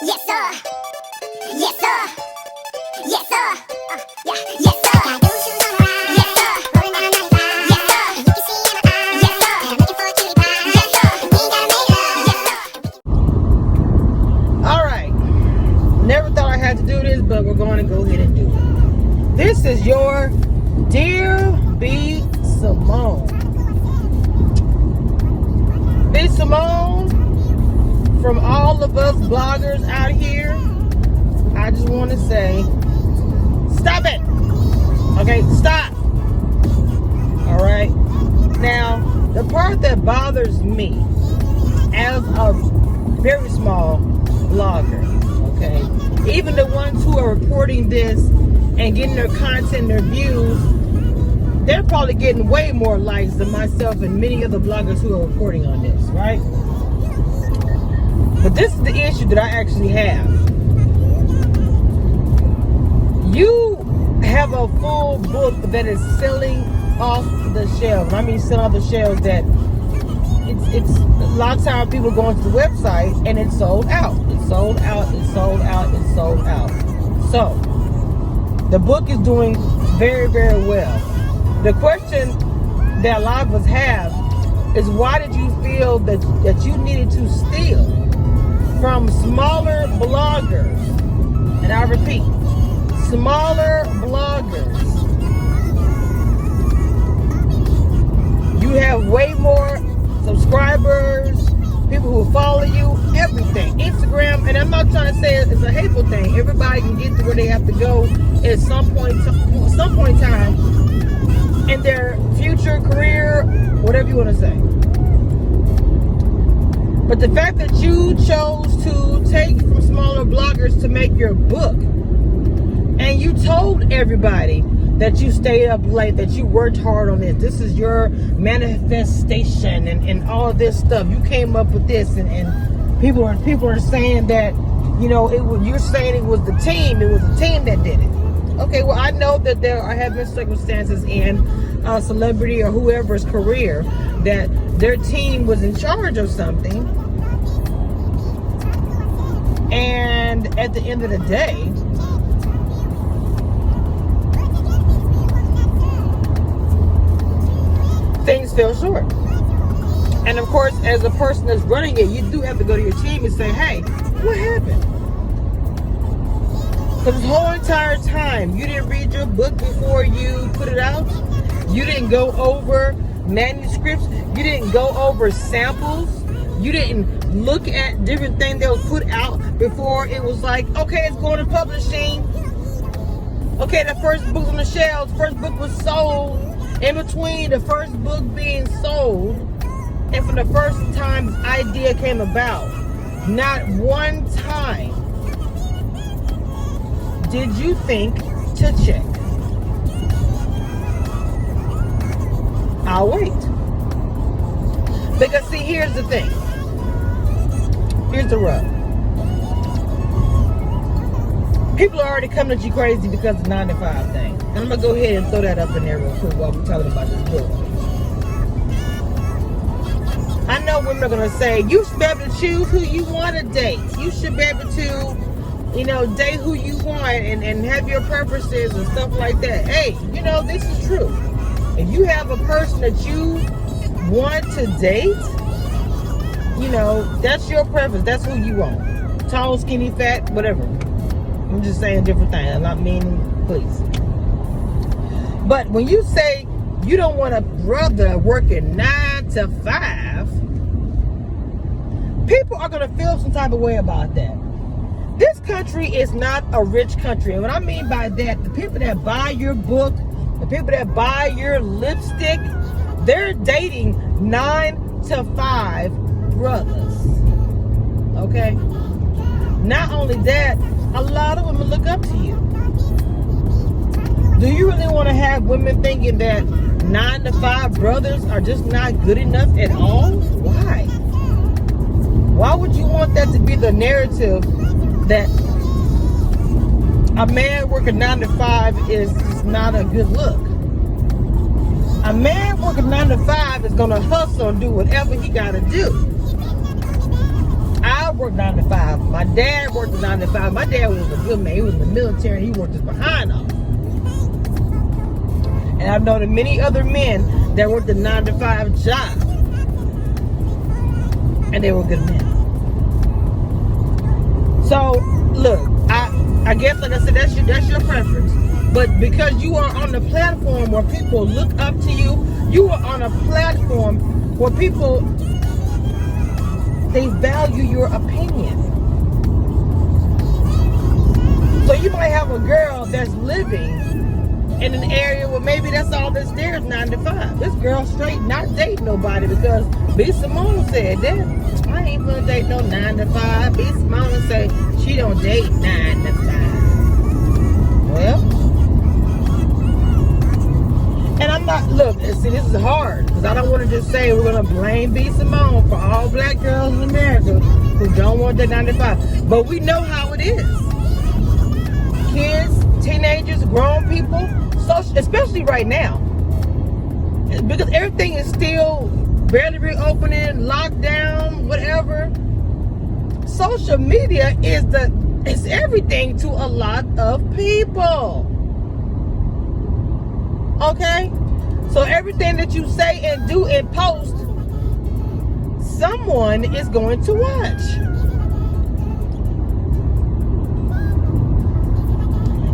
Yes, sir. Yes, sir. Yes, sir. Yeah. Yes, sir. Got new shoes on the ride. Yes, sir. Rolling down 95. Yes, sir. You can see in my eyes. Yes, sir. I'm looking for a cutie pie. Yes, sir. We ain't gotta make love. Yes, sir. All right. Never thought I had to do this, but we're going to go ahead and do it. This is your Dear B.Simone. B.Simone, from all of us bloggers out here, I just want to say, stop it. Okay, stop. All right. Now, the part that bothers me as a very small blogger, okay, even the ones who are reporting this and getting their content, their views, they're probably getting way more likes than myself and many other bloggers who are reporting on this, right? But this is the issue that I actually have. You have a full book that is selling off the shelves. I mean, selling off the shelves that it's a lot of times people go onto the website and it's sold out. It's sold out, it's sold out, it's sold out. So, the book is doing very, very well. The question that a lot of us have is, why did you feel that you needed to steal from smaller bloggers? And I repeat, smaller bloggers. You have way more subscribers, people who follow you, everything. Instagram, and I'm not trying to say it's a hateful thing. Everybody can get to where they have to go at some point in time in their future career, whatever you want to say. But the fact that you chose to take from smaller bloggers to make your book, and you told everybody that you stayed up late, that you worked hard on this is your manifestation and all this stuff, you came up with this, and people are saying that, you know, you're saying it was the team that did it. Okay, well, I know that there have been circumstances in a celebrity or whoever's career that their team was in charge of something, and at the end of the day, things fell short. And of course, as a person that's running it, you do have to go to your team and say, hey, what happened? Because this whole entire time, you didn't read your book before you put it out. You didn't go over manuscripts. You didn't go over samples. You didn't look at different things that was put out before it was like, okay, it's going to publishing. Okay, the first book's on the shelves. First book was sold. In between the first book being sold and for the first time this idea came about, not one time did you think to check. I'll wait. Because see, here's the thing. Here's the rub. People are already coming at you crazy because of the 9 to 5 thing. And I'm going to go ahead and throw that up in there real quick while we're talking about this book. I know women are going to say, you should be able to choose who you want to date. You should be able to, you know, date who you want and have your preferences and stuff like that. Hey, you know, this is true. If you have a person that you want to date, you know, that's your preference. That's who you want. Tall, skinny, fat, whatever. I'm just saying different things. I'm not meaning, please. But when you say you don't want a brother working 9 to 5, people are going to feel some type of way about that. This country is not a rich country. And what I mean by that, the people that buy your book, the people that buy your lipstick, they're dating 9 to 5 brothers. Okay? Not only that, a lot of women look up to you. Do you really want to have women thinking that 9 to 5 brothers are just not good enough at all? Why? Why would you want that to be the narrative, that a man working 9 to 5 is just not a good look? A man working 9 to 5 is going to hustle and do whatever he got to do. I worked 9 to 5. My dad worked 9 to 5. My dad was a good man. He was in the military. He worked his behind off. And I've known many other men that worked a 9 to 5 job. And they were good men. So, look, I guess, like I said, that's your preference. But because you are on the platform where people look up to you, you are on a platform where people, they value your opinion. So you might have a girl that's living in an area where maybe that's all that's there is 9 to 5. This girl straight not dating nobody because B.Simone said that. I ain't gonna date no 9 to 5. B.Simone say she don't date 9 to 5. Well, and I'm not, look, see, this is hard because I don't want to just say we're gonna blame B.Simone for all black girls in America who don't want that 9 to 5. But we know how it is. Kids, teenagers, grown people, especially right now, because everything is still barely reopening, lockdown, whatever. Social media is everything to a lot of people. Okay? So everything that you say and do and post, someone is going to watch.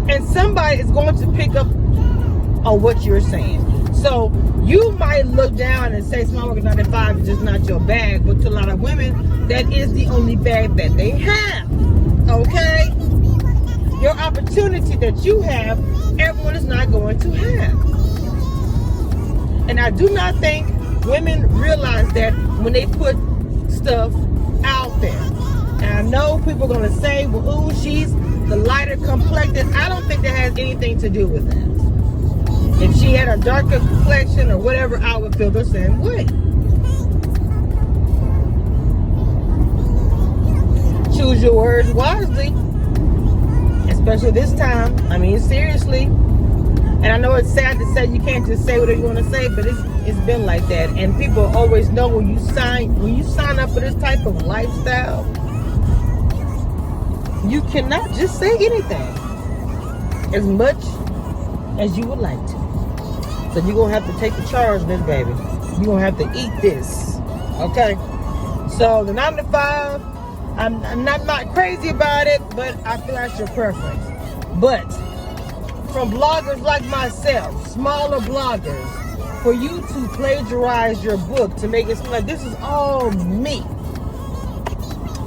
And somebody is going to pick up on what you're saying. So you might look down and say small work 9 to 5 is just not your bag, but to a lot of women, that is the only bag that they have. Okay? Your opportunity that you have, everyone is not going to have. And I do not think women realize that when they put stuff out there. And I know people are going to say, well, ooh, she's the lighter complected. I don't think that has anything to do with that. If she had a darker complexion or whatever, I would feel the same way. Choose your words wisely, especially this time. I mean, seriously. And I know it's sad to say you can't just say whatever you want to say, but it's been like that. And people always know when you sign up for this type of lifestyle, you cannot just say anything as much as you would like to. So you're going to have to take the charge of this, baby. You're going to have to eat this. Okay? So the 9 to 5, I'm not crazy about it, but I feel that's your preference. But from bloggers like myself, smaller bloggers, for you to plagiarize your book to make it seem like this is all me,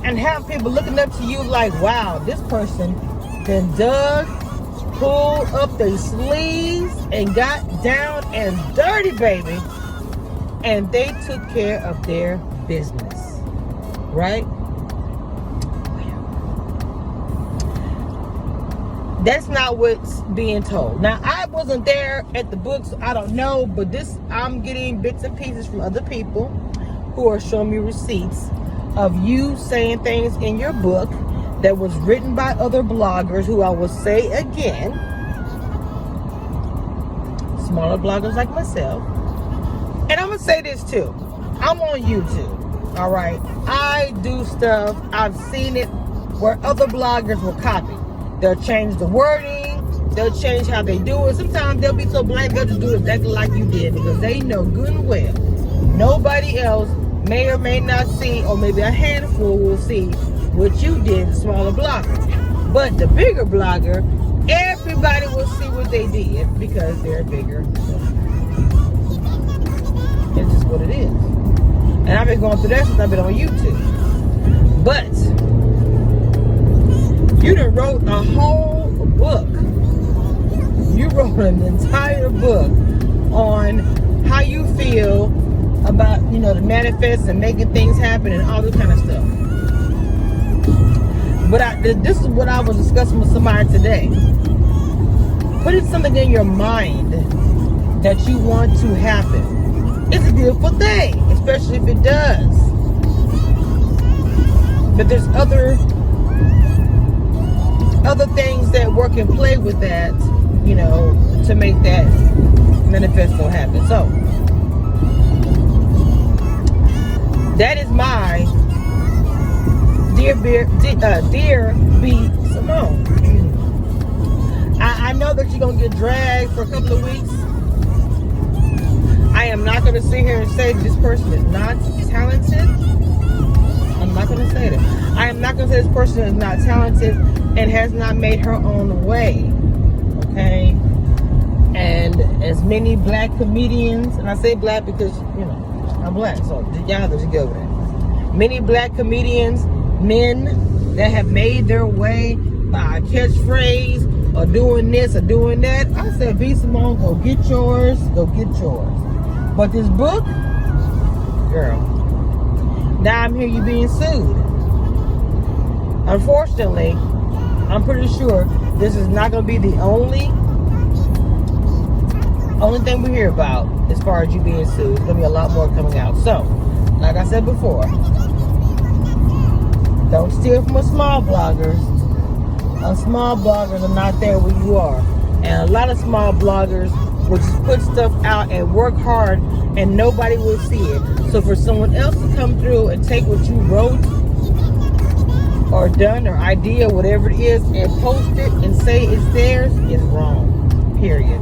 and have people looking up to you like, wow, this person then dug, pulled up their sleeves, and got down and dirty, baby. And they took care of their business. Right? That's not what's being told. Now, I wasn't there at the book, so I don't know, but I'm getting bits and pieces from other people who are showing me receipts of you saying things in your book that was written by other bloggers who, I will say again, smaller bloggers like myself. And I'm going to say this too. I'm on YouTube, all right? I do stuff, I've seen it where other bloggers will copy. They'll change the wording, they'll change how they do it. Sometimes they'll be so blank, they'll just do it exactly like you did because they know good and well nobody else may or may not see, or maybe a handful will see what you did, the smaller blogger. But the bigger blogger, everybody will see what they did because they're bigger. It's just what it is. And I've been going through that since I've been on YouTube. But you done wrote a whole book. You wrote an entire book on how you feel about, the manifest and making things happen and all this kind of stuff. But this is what I was discussing with somebody today. Putting something in your mind that you want to happen. It's a beautiful thing, especially if it does. But there's other things that work and play with that, to make that manifesto happen. So that is my dear B.Simone, I know that you're going to get dragged for a couple of weeks. I am not going to sit here and say this person is not talented. I'm not going to say that. I am not going to say this person is not talented and has not made her own way. Okay? And as many black comedians, and I say black because, you know, I'm black, so y'all just go with it. Many black comedians, men that have made their way by a catchphrase or doing this or doing that, I said, B.Simone, go get yours, go get yours. But this book, girl, now I'm hearing you being sued. Unfortunately, I'm pretty sure this is not going to be the only thing we hear about as far as you being sued. There's going to be a lot more coming out. So, like I said before, don't steal from a small bloggers. Small bloggers are not there where you are. And a lot of small bloggers will just put stuff out and work hard and nobody will see it. So for someone else to come through and take what you wrote or done or idea, whatever it is, and post it and say it's theirs is wrong. Period.